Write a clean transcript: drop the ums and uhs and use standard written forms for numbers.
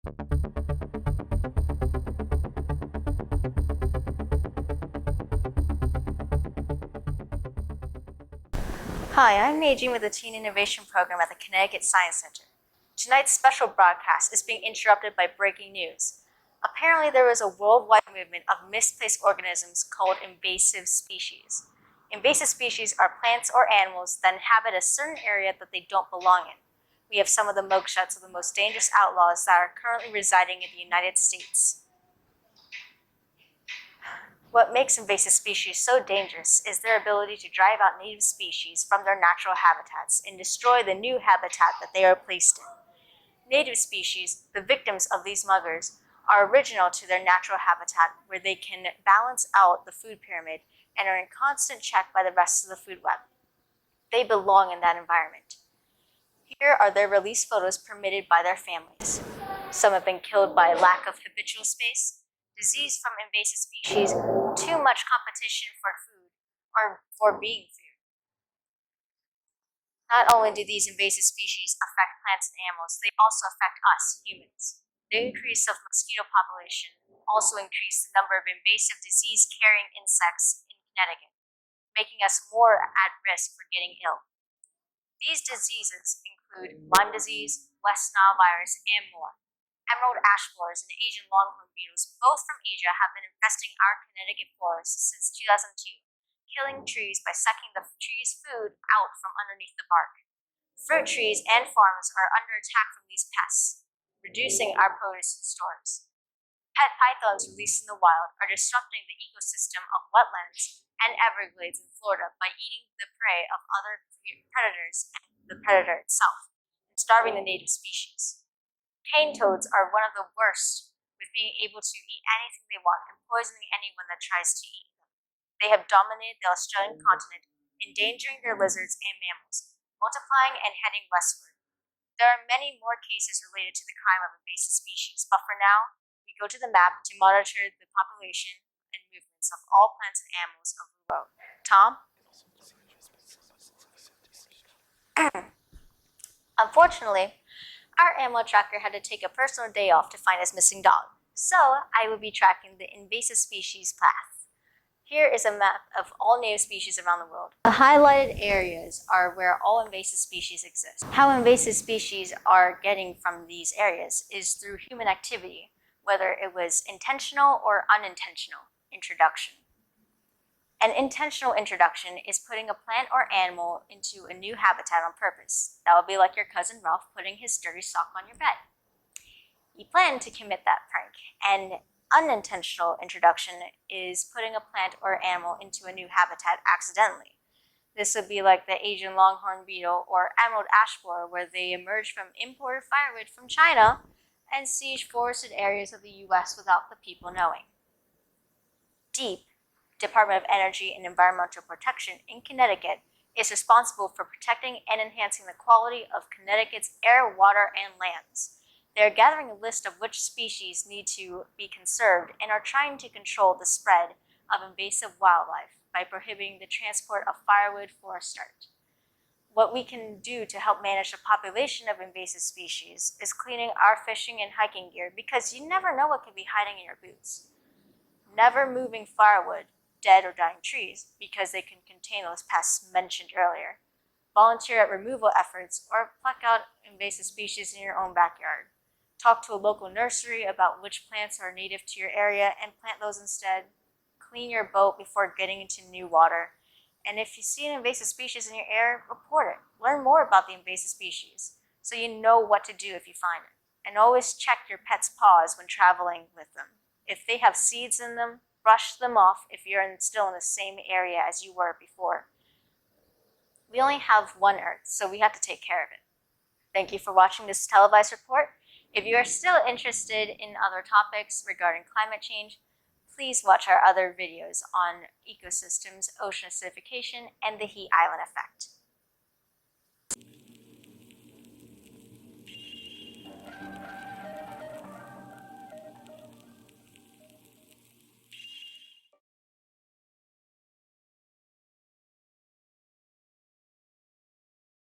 Hi, I'm Meijing with the Teen Innovation Program at the Connecticut Science Center. Tonight's special broadcast is being interrupted by breaking news. Apparently, there is a worldwide movement of misplaced organisms called invasive species. Invasive species are plants or animals that inhabit a certain area that they don't belong in. We have some of the mugshots of the most dangerous outlaws that are currently residing in the United States. What makes invasive species so dangerous is their ability to drive out native species from their natural habitats and destroy the new habitat that they are placed in. Native species, the victims of these muggers, are original to their natural habitat where they can balance out the food pyramid and are in constant check by the rest of the food web. They belong in that environment. Here are their release photos permitted by their families. Some have been killed by lack of habitual space, disease from invasive species, too much competition for food, or for being food. Not only do these invasive species affect plants and animals, they also affect us, humans. The increase of mosquito population also increased the number of invasive disease-carrying insects in Connecticut, making us more at risk for getting ill. These diseases include Lyme disease, West Nile virus, and more. Emerald ash borers and Asian longhorn beetles, both from Asia, have been infesting our Connecticut forests since 2002, killing trees by sucking the tree's food out from underneath the bark. Fruit trees and farms are under attack from these pests, reducing our produce in stores. Pet pythons released in the wild are disrupting the ecosystem of wetlands and Everglades in Florida by eating the prey of other predators and the predator itself, and starving the native species. Cane toads are one of the worst, with being able to eat anything they want and poisoning anyone that tries to eat them. They have dominated the Australian continent, endangering their lizards and mammals, multiplying and heading westward. There are many more cases related to the crime of invasive species, but for now, we go to the map to monitor the population and movements of all plants and animals of the world. Tom? Unfortunately, our animal tracker had to take a personal day off to find his missing dog, so I will be tracking the invasive species path. Here is a map of all native species around the world. The highlighted areas are where all invasive species exist. How invasive species are getting from these areas is through human activity, whether it was intentional or unintentional introduction. An intentional introduction is putting a plant or animal into a new habitat on purpose. That would be like your cousin Ralph putting his dirty sock on your bed. You plan to commit that prank. An unintentional introduction is putting a plant or animal into a new habitat accidentally. This would be like the Asian longhorn beetle or emerald ash borer, where they emerge from imported firewood from China and siege forested areas of the U.S. without the people knowing. DEEP, Department of Energy and Environmental Protection in Connecticut, is responsible for protecting and enhancing the quality of Connecticut's air, water, and lands. They are gathering a list of which species need to be conserved and are trying to control the spread of invasive wildlife by prohibiting the transport of firewood for a start. What we can do to help manage the population of invasive species is cleaning our fishing and hiking gear, because you never know what could be hiding in your boots. Never moving firewood, dead or dying trees, because they can contain those pests mentioned earlier. Volunteer at removal efforts or pluck out invasive species in your own backyard. Talk to a local nursery about which plants are native to your area and plant those instead. Clean your boat before getting into new water. And if you see an invasive species in your area, report it. Learn more about the invasive species so you know what to do if you find it. And always check your pet's paws when traveling with them. If they have seeds in them, brush them off if you're still in the same area as you were before. We only have one Earth, so we have to take care of it. Thank you for watching this televised report. If you are still interested in other topics regarding climate change, please watch our other videos on ecosystems, ocean acidification, and the heat island effect.